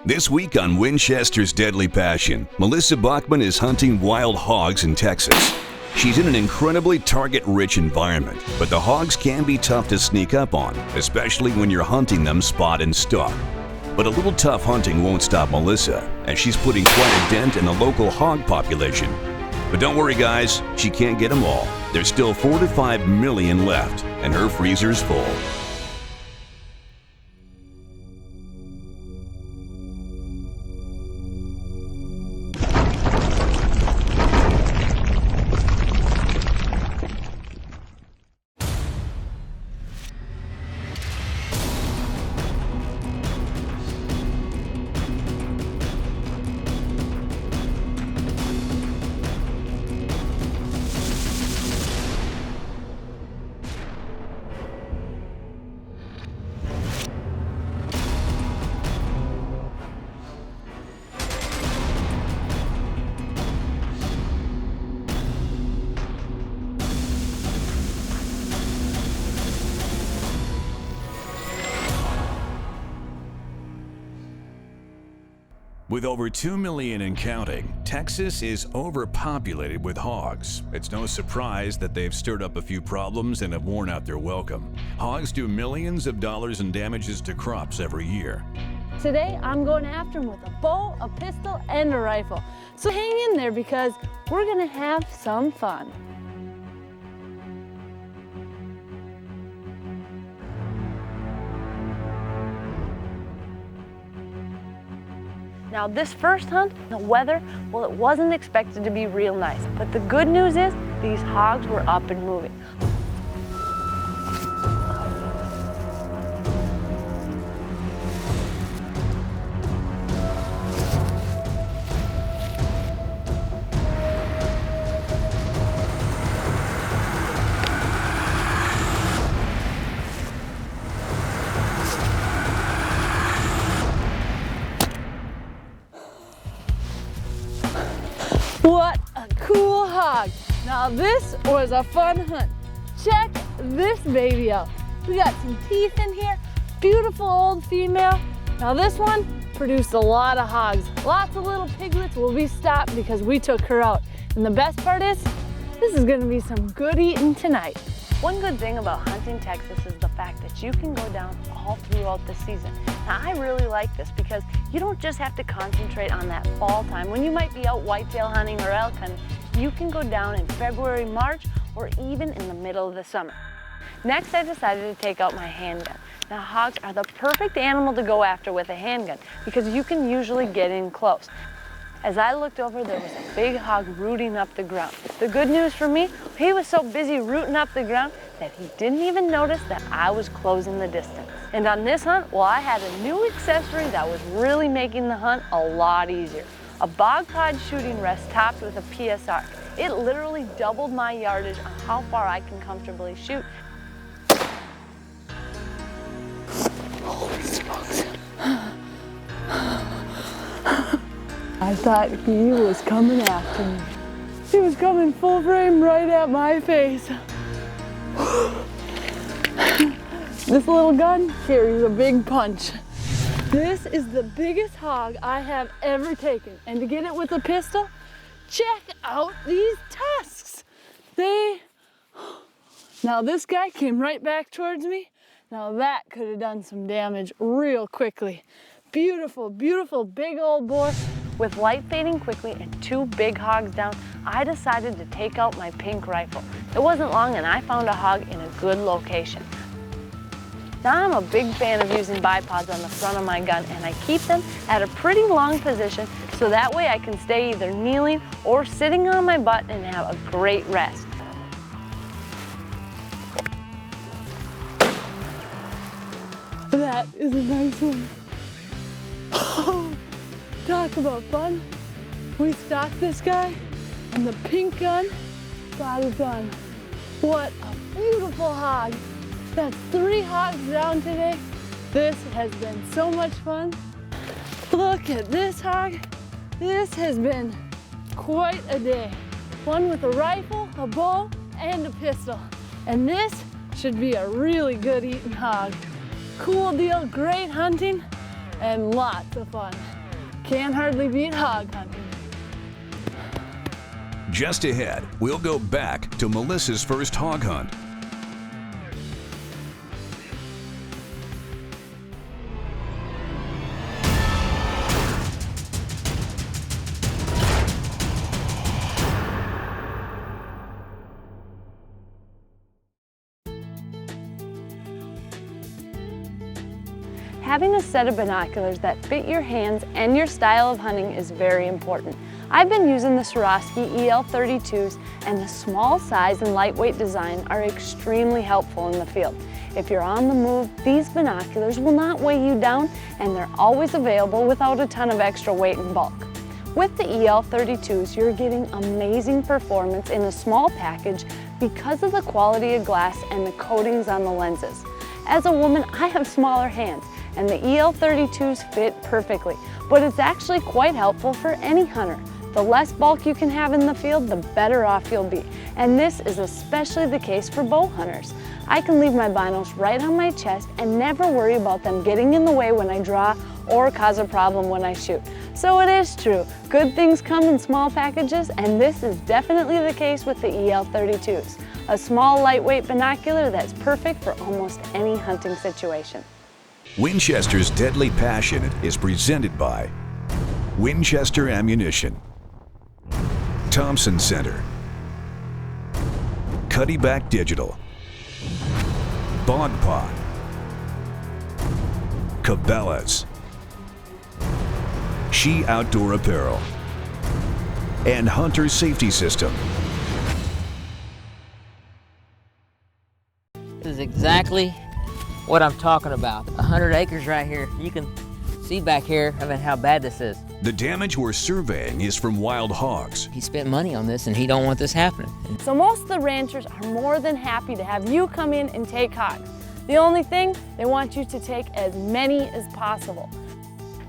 This week on Winchester's Deadly Passion, Melissa Bachman is hunting wild hogs in Texas. She's in an incredibly target-rich environment, but the hogs can be tough to sneak up on, especially when you're hunting them spot and stalk. But a little tough hunting won't stop Melissa, as she's putting quite a dent in the local hog population. But don't worry guys, she can't get them all. There's still 4 to 5 million left, and her freezer's full. With over 2 million and counting, Texas is overpopulated with hogs. It's no surprise that they've stirred up a few problems and have worn out their welcome. Hogs do millions of dollars in damages to crops every year. Today, I'm going after them with a bow, a pistol, and a rifle. So hang in there because we're gonna have some fun. Now this first hunt, the weather, well, it wasn't expected to be real nice. But the good news is these hogs were up and moving. What a cool hog. Now this was a fun hunt. Check this baby out. We got some teeth in here, beautiful old female. Now this one produced a lot of hogs. Lots of little piglets will be stopped because we took her out. And the best part is, this is gonna be some good eating tonight. One good thing about hunting Texas is the fact that you can go down all throughout the season. Now I really like this because you don't just have to concentrate on that fall time when you might be out whitetail hunting or elk hunting. You can go down in February, March, or even in the middle of the summer. Next, I decided to take out my handgun. Now hogs are the perfect animal to go after with a handgun because you can usually get in close. As I looked over, there was a big hog rooting up the ground. The good news for me, he was so busy rooting up the ground that he didn't even notice that I was closing the distance. And on this hunt, well, I had a new accessory that was really making the hunt a lot easier. A bog pod shooting rest topped with a PSR. It literally doubled my yardage on how far I can comfortably shoot. Holy smokes. I thought he was coming after me. He was coming full frame right at my face. This little gun carries a big punch. This is the biggest hog I have ever taken. And to get it with a pistol, check out these tusks. Now this guy came right back towards me. Now that could have done some damage real quickly. Beautiful, beautiful big old boar. With light fading quickly and 2 big hogs down, I decided to take out my pink rifle. It wasn't long and I found a hog in a good location. Now I'm a big fan of using bipods on the front of my gun and I keep them at a pretty long position so that way I can stay either kneeling or sitting on my butt and have a great rest. That is a nice one. Oh. Talk about fun. We stalked this guy and the pink gun got it done. What a beautiful hog. That's 3 hogs down today. This has been so much fun. Look at this hog. This has been quite a day. One with a rifle, a bow, and a pistol. And this should be a really good eating hog. Cool deal, great hunting. and lots of fun. Can't hardly beat hog hunting. Just ahead, we'll go back to Melissa's first hog hunt. Having a set of binoculars that fit your hands and your style of hunting is very important. I've been using the Swarovski EL32s, and the small size and lightweight design are extremely helpful in the field. If you're on the move, these binoculars will not weigh you down, and they're always available without a ton of extra weight and bulk. With the EL32s, you're getting amazing performance in a small package because of the quality of glass and the coatings on the lenses. As a woman, I have smaller hands, and the EL32s fit perfectly, but it's actually quite helpful for any hunter. The less bulk you can have in the field, the better off you'll be. And this is especially the case for bow hunters. I can leave my binos right on my chest and never worry about them getting in the way when I draw or cause a problem when I shoot. So it is true, good things come in small packages, and this is definitely the case with the EL32s. A small, lightweight binocular that's perfect for almost any hunting situation. Winchester's Deadly Passion is presented by Winchester Ammunition, Thompson Center, Cuddyback Digital, Bog Pot, Cabela's, She Outdoor Apparel, and Hunter Safety System. This is exactly what I'm talking about. 100 acres right here. You can see back here, how bad this is. The damage we're surveying is from wild hogs. He spent money on this and he don't want this happening. So most of the ranchers are more than happy to have you come in and take hogs. The only thing, they want you to take as many as possible.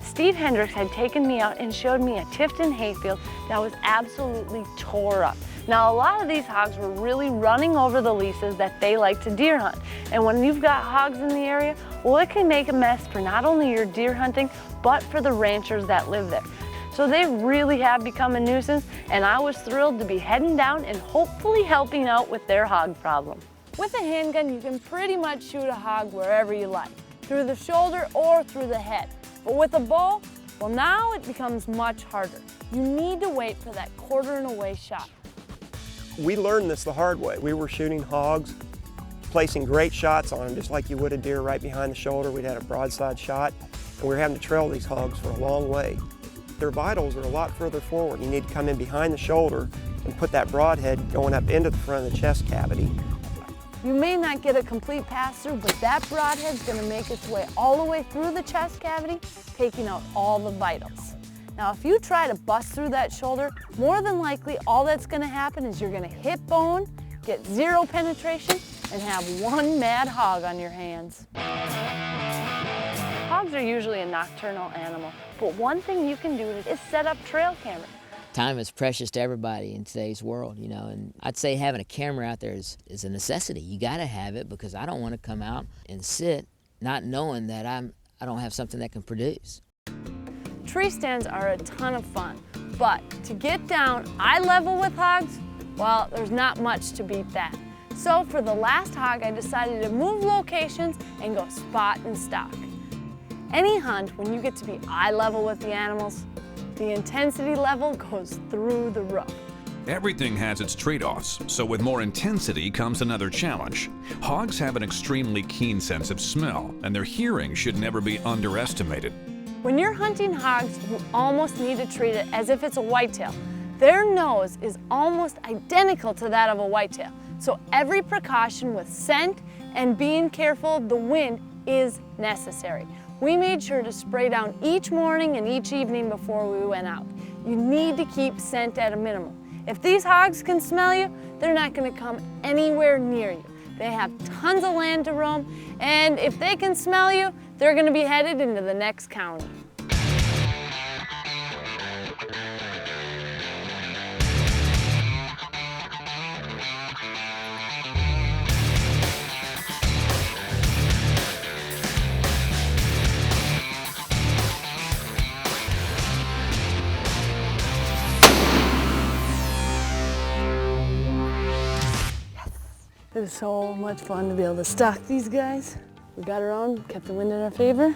Steve Hendricks had taken me out and showed me a Tifton hayfield that was absolutely tore up. Now, a lot of these hogs were really running over the leases that they like to deer hunt. And when you've got hogs in the area, well, it can make a mess for not only your deer hunting, but for the ranchers that live there. So they really have become a nuisance, and I was thrilled to be heading down and hopefully helping out with their hog problem. With a handgun, you can pretty much shoot a hog wherever you like, through the shoulder or through the head. But with a bow, well, now it becomes much harder. You need to wait for that quartering away shot. We learned this the hard way. We were shooting hogs, placing great shots on them, just like you would a deer right behind the shoulder. We'd had a broadside shot, and we were having to trail these hogs for a long way. Their vitals are a lot further forward. You need to come in behind the shoulder and put that broadhead going up into the front of the chest cavity. You may not get a complete pass-through, but that broadhead's gonna make its way all the way through the chest cavity, taking out all the vitals. Now, if you try to bust through that shoulder, more than likely all that's gonna happen is you're gonna hit bone, get zero penetration, and have one mad hog on your hands. Hogs are usually a nocturnal animal, but one thing you can do is set up trail cameras. Time is precious to everybody in today's world, and I'd say having a camera out there is a necessity. You gotta have it, because I don't wanna come out and sit not knowing that I don't have something that can produce. Tree stands are a ton of fun, but to get down eye level with hogs, well, there's not much to beat that. So for the last hog, I decided to move locations and go spot and stock. Any hunt, when you get to be eye level with the animals, the intensity level goes through the roof. Everything has its trade-offs, so with more intensity comes another challenge. Hogs have an extremely keen sense of smell, and their hearing should never be underestimated. When you're hunting hogs, you almost need to treat it as if it's a whitetail. Their nose is almost identical to that of a whitetail, so every precaution with scent and being careful of the wind is necessary. We made sure to spray down each morning and each evening before we went out. You need to keep scent at a minimum. If these hogs can smell you, they're not going to come anywhere near you. They have tons of land to roam, and if they can smell you, they're going to be headed into the next county. It is so much fun to be able to stalk these guys. We got around, kept the wind in our favor.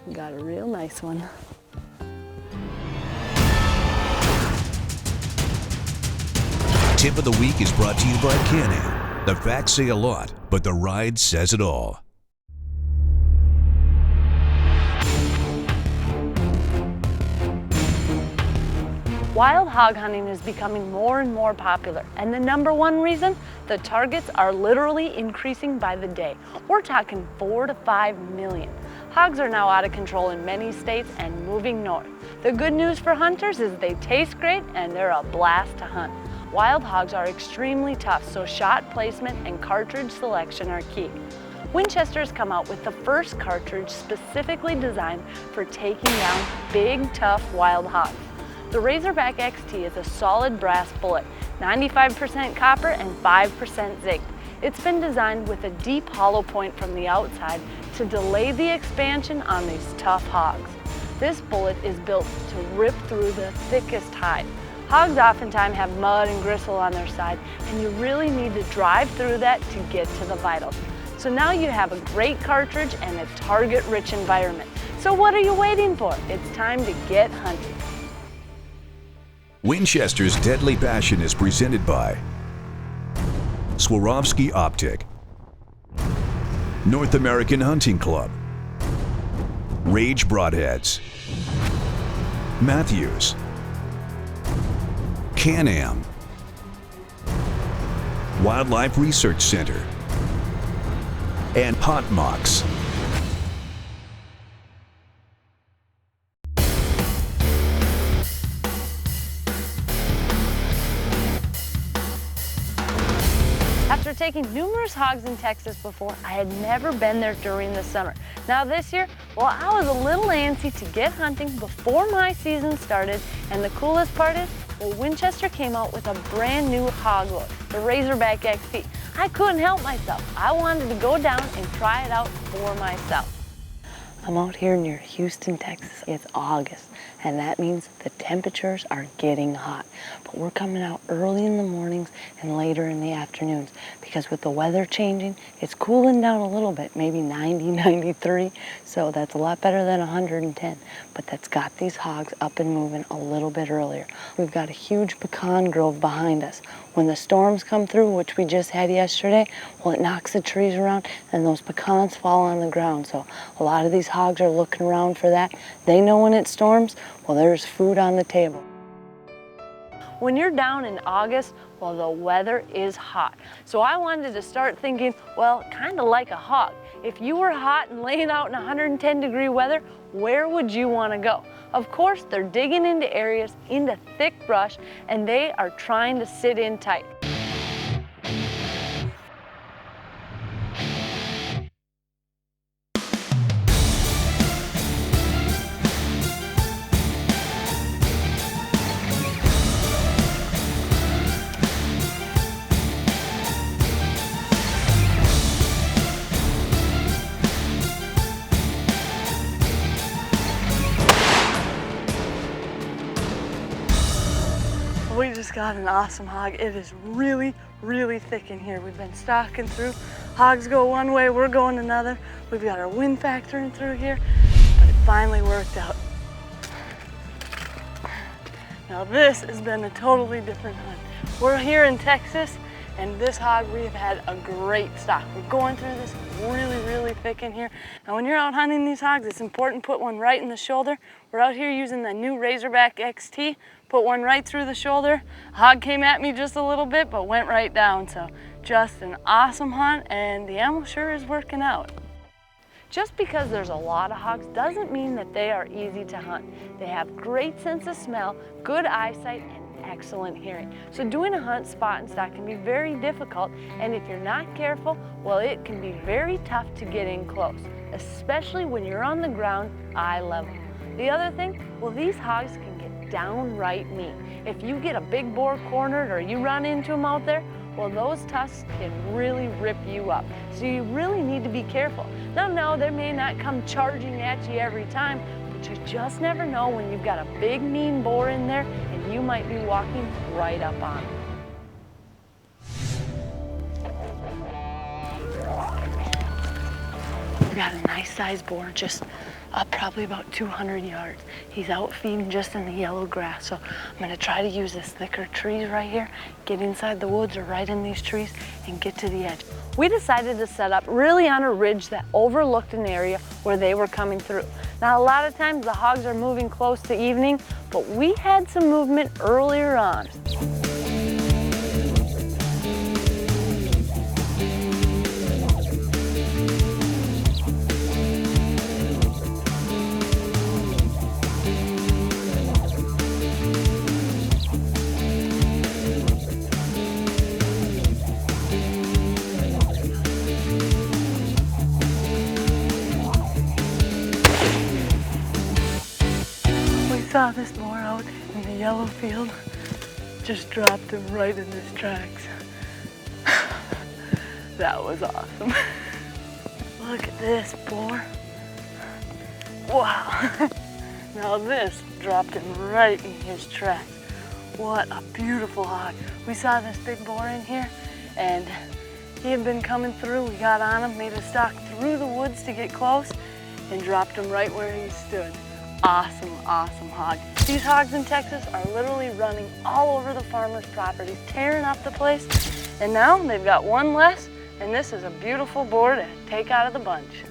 We got a real nice one. Tip of the week is brought to you by Can-Am. The facts say a lot, but the ride says it all. Wild hog hunting is becoming more and more popular, and the #1 reason, the targets are literally increasing by the day. We're talking 4 to 5 million. Hogs are now out of control in many states and moving north. The good news for hunters is they taste great and they're a blast to hunt. Wild hogs are extremely tough, so shot placement and cartridge selection are key. Winchester has come out with the first cartridge specifically designed for taking down big, tough wild hogs. The Razorback XT is a solid brass bullet, 95% copper and 5% zinc. It's been designed with a deep hollow point from the outside to delay the expansion on these tough hogs. This bullet is built to rip through the thickest hide. Hogs oftentimes have mud and gristle on their side, and you really need to drive through that to get to the vitals. So now you have a great cartridge and a target-rich environment. So what are you waiting for? It's time to get hunting. Winchester's Deadly Passion is presented by Swarovski Optic, North American Hunting Club, Rage Broadheads, Matthews, Can-Am, Wildlife Research Center, and Hot Mox. After taking numerous hogs in Texas before, I had never been there during the summer. Now this year, well, I was a little antsy to get hunting before my season started, and the coolest part is, well, Winchester came out with a brand new hog load, the Razorback XT. I couldn't help myself. I wanted to go down and try it out for myself. I'm out here near Houston, Texas. It's August, and that means the temperatures are getting hot. But we're coming out early in the mornings and later in the afternoons, because with the weather changing, it's cooling down a little bit, maybe 90, 93, so that's a lot better than 110. But that's got these hogs up and moving a little bit earlier. We've got a huge pecan grove behind us. When the storms come through, which we just had yesterday, well, it knocks the trees around and those pecans fall on the ground. So a lot of these hogs are looking around for that. They know when it storms, well, there's food on the table. When you're down in August, well, the weather is hot. So I wanted to start thinking, well, kind of like a hog. If you were hot and laying out in 110-degree weather, where would you want to go? Of course, they're digging into areas, into thick brush, and they are trying to sit in tight. We just got an awesome hog. It is really, really thick in here. We've been stalking through. Hogs go one way, we're going another. We've got our wind factoring through here, but it finally worked out. Now this has been a totally different hunt. We're here in Texas, and this hog, we've had a great stalk. We're going through this really, really thick in here. Now when you're out hunting these hogs, it's important to put one right in the shoulder. We're out here using the new Razorback XT. Put one right through the shoulder. Hog came at me just a little bit, but went right down. So just an awesome hunt, and the animal sure is working out. Just because there's a lot of hogs doesn't mean that they are easy to hunt. They have great sense of smell, good eyesight, and excellent hearing. So doing a hunt spot and stock can be very difficult, and if you're not careful, well, it can be very tough to get in close, especially when you're on the ground eye level. The other thing, well, these hogs can get downright mean. If you get a big boar cornered or you run into them out there, well, those tusks can really rip you up. So you really need to be careful. Now, no, they may not come charging at you every time, but you just never know when you've got a big mean boar in there and you might be walking right up on them. got a nice sized boar just up probably about 200 yards. He's out feeding just in the yellow grass. So I'm gonna try to use this thicker trees right here, get inside the woods or right in these trees and get to the edge. We decided to set up really on a ridge that overlooked an area where they were coming through. Now a lot of times the hogs are moving close to evening, but we had some movement earlier on. Saw this boar out in the yellow field, just dropped him right in his tracks. That was awesome. Look at this boar. Wow. Now this dropped him right in his tracks. What a beautiful hog. We saw this big boar in here and he had been coming through. We got on him, made a stalk through the woods to get close and dropped him right where he stood. Awesome, awesome hog. These hogs in Texas are literally running all over the farmers' properties, tearing up the place. And now they've got one less, and this is a beautiful boar to take out of the bunch.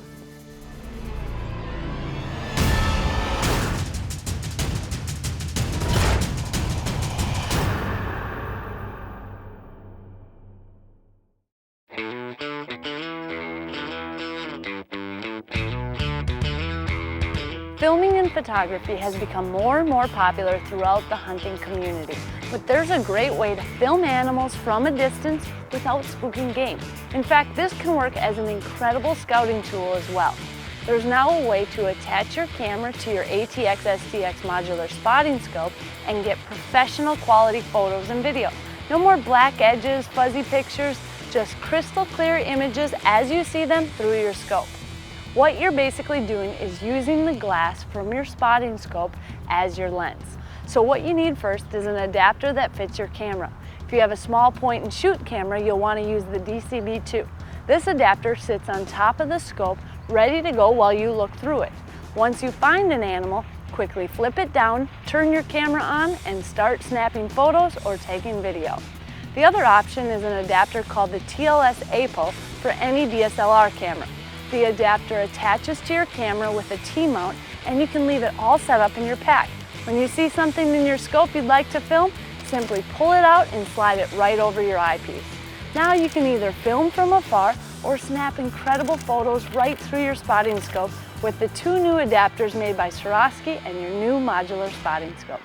Filming and photography has become more and more popular throughout the hunting community, but there's a great way to film animals from a distance without spooking game. In fact, this can work as an incredible scouting tool as well. There's now a way to attach your camera to your ATX STX modular spotting scope and get professional quality photos and video. No more black edges, fuzzy pictures, just crystal clear images as you see them through your scope. What you're basically doing is using the glass from your spotting scope as your lens. So what you need first is an adapter that fits your camera. If you have a small point and shoot camera, you'll want to use the DCB2. This adapter sits on top of the scope, ready to go while you look through it. Once you find an animal, quickly flip it down, turn your camera on, and start snapping photos or taking video. The other option is an adapter called the TLS APO for any DSLR camera. The adapter attaches to your camera with a T-mount and you can leave it all set up in your pack. When you see something in your scope you'd like to film, simply pull it out and slide it right over your eyepiece. Now you can either film from afar or snap incredible photos right through your spotting scope with the two new adapters made by Swarovski and your new modular spotting scope.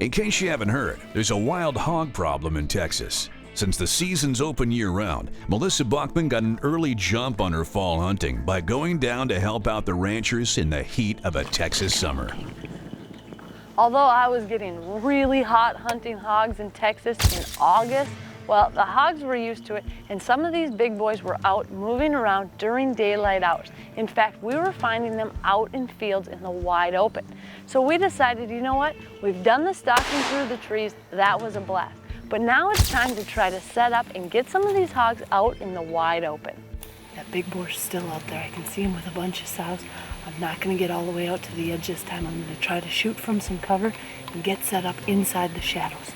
In case you haven't heard, there's a wild hog problem in Texas. Since the season's open year-round, Melissa Bachman got an early jump on her fall hunting by going down to help out the ranchers in the heat of a Texas summer. Although I was getting really hot hunting hogs in Texas in August, well, the hogs were used to it, and some of these big boys were out moving around during daylight hours. In fact, we were finding them out in fields in the wide open. So we decided, you know what? We've done the stalking through the trees. That was a blast. But now it's time to try to set up and get some of these hogs out in the wide open. That big boar's still out there. I can see him with a bunch of sows. I'm not going to get all the way out to the edge this time. I'm going to try to shoot from some cover and get set up inside the shadows.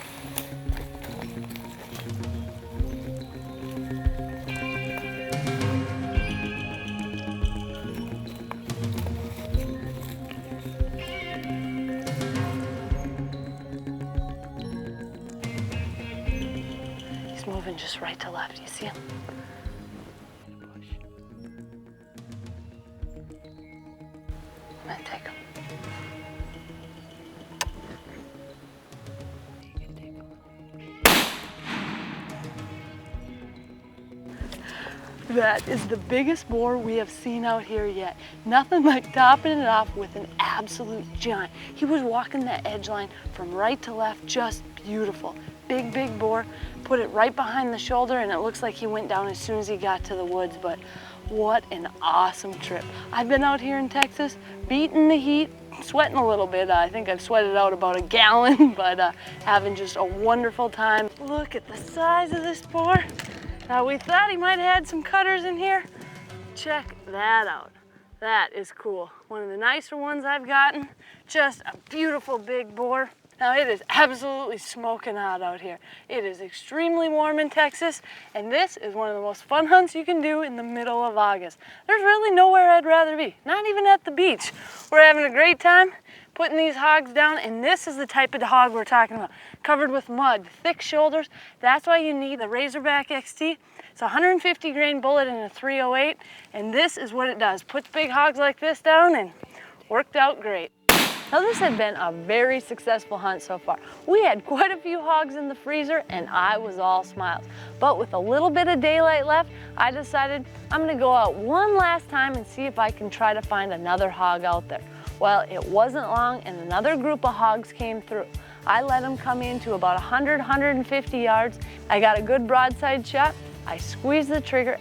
Moving just right to left. You see him? I'm gonna take him. That is the biggest boar we have seen out here yet. Nothing like topping it off with an absolute giant. He was walking that edge line from right to left, just beautiful. Big, big boar, put it right behind the shoulder, and it looks like he went down as soon as he got to the woods, but what an awesome trip. I've been out here in Texas, beating the heat, sweating a little bit. I think I've sweated out about a gallon, but having just a wonderful time. Look at the size of this boar. Now we thought he might have had some cutters in here. Check that out. That is cool. One of the nicer ones I've gotten. Just a beautiful big boar. Now it is absolutely smoking hot out here. It is extremely warm in Texas, and this is one of the most fun hunts you can do in the middle of August. There's really nowhere I'd rather be, not even at the beach. We're having a great time putting these hogs down, and this is the type of hog we're talking about. Covered with mud, thick shoulders. That's why you need the Razorback XT. It's a 150 grain bullet in a 308, and this is what it does. Puts big hogs like this down and worked out great. Now this had been a very successful hunt so far. We had quite a few hogs in the freezer and I was all smiles. But with a little bit of daylight left, I decided I'm gonna go out one last time and see if I can try to find another hog out there. Well, it wasn't long and another group of hogs came through. I let them come in to about 100, 150 yards. I got a good broadside shot. I squeezed the trigger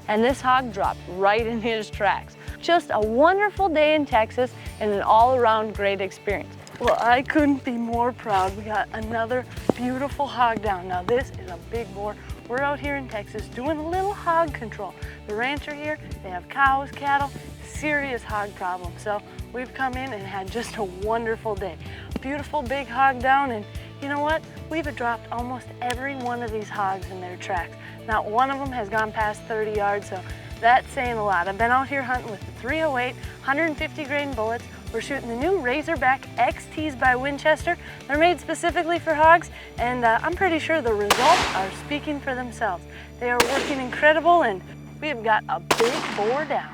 and this hog dropped right in his tracks. Just a wonderful day in Texas and an all-around great experience. Well, I couldn't be more proud. We got another beautiful hog down. Now this is a big boar. We're out here in Texas doing a little hog control. The rancher here, they have cows, cattle, serious hog problem. So we've come in and had just a wonderful day. Beautiful big hog down, and you know what? We've dropped almost every one of these hogs in their tracks. Not one of them has gone past 30 yards, so that's saying a lot. I've been out here hunting with the 308, 150 grain bullets. We're shooting the new Razorback XTs by Winchester. They're made specifically for hogs, and I'm pretty sure the results are speaking for themselves. They are working incredible, and we have got a big boar down.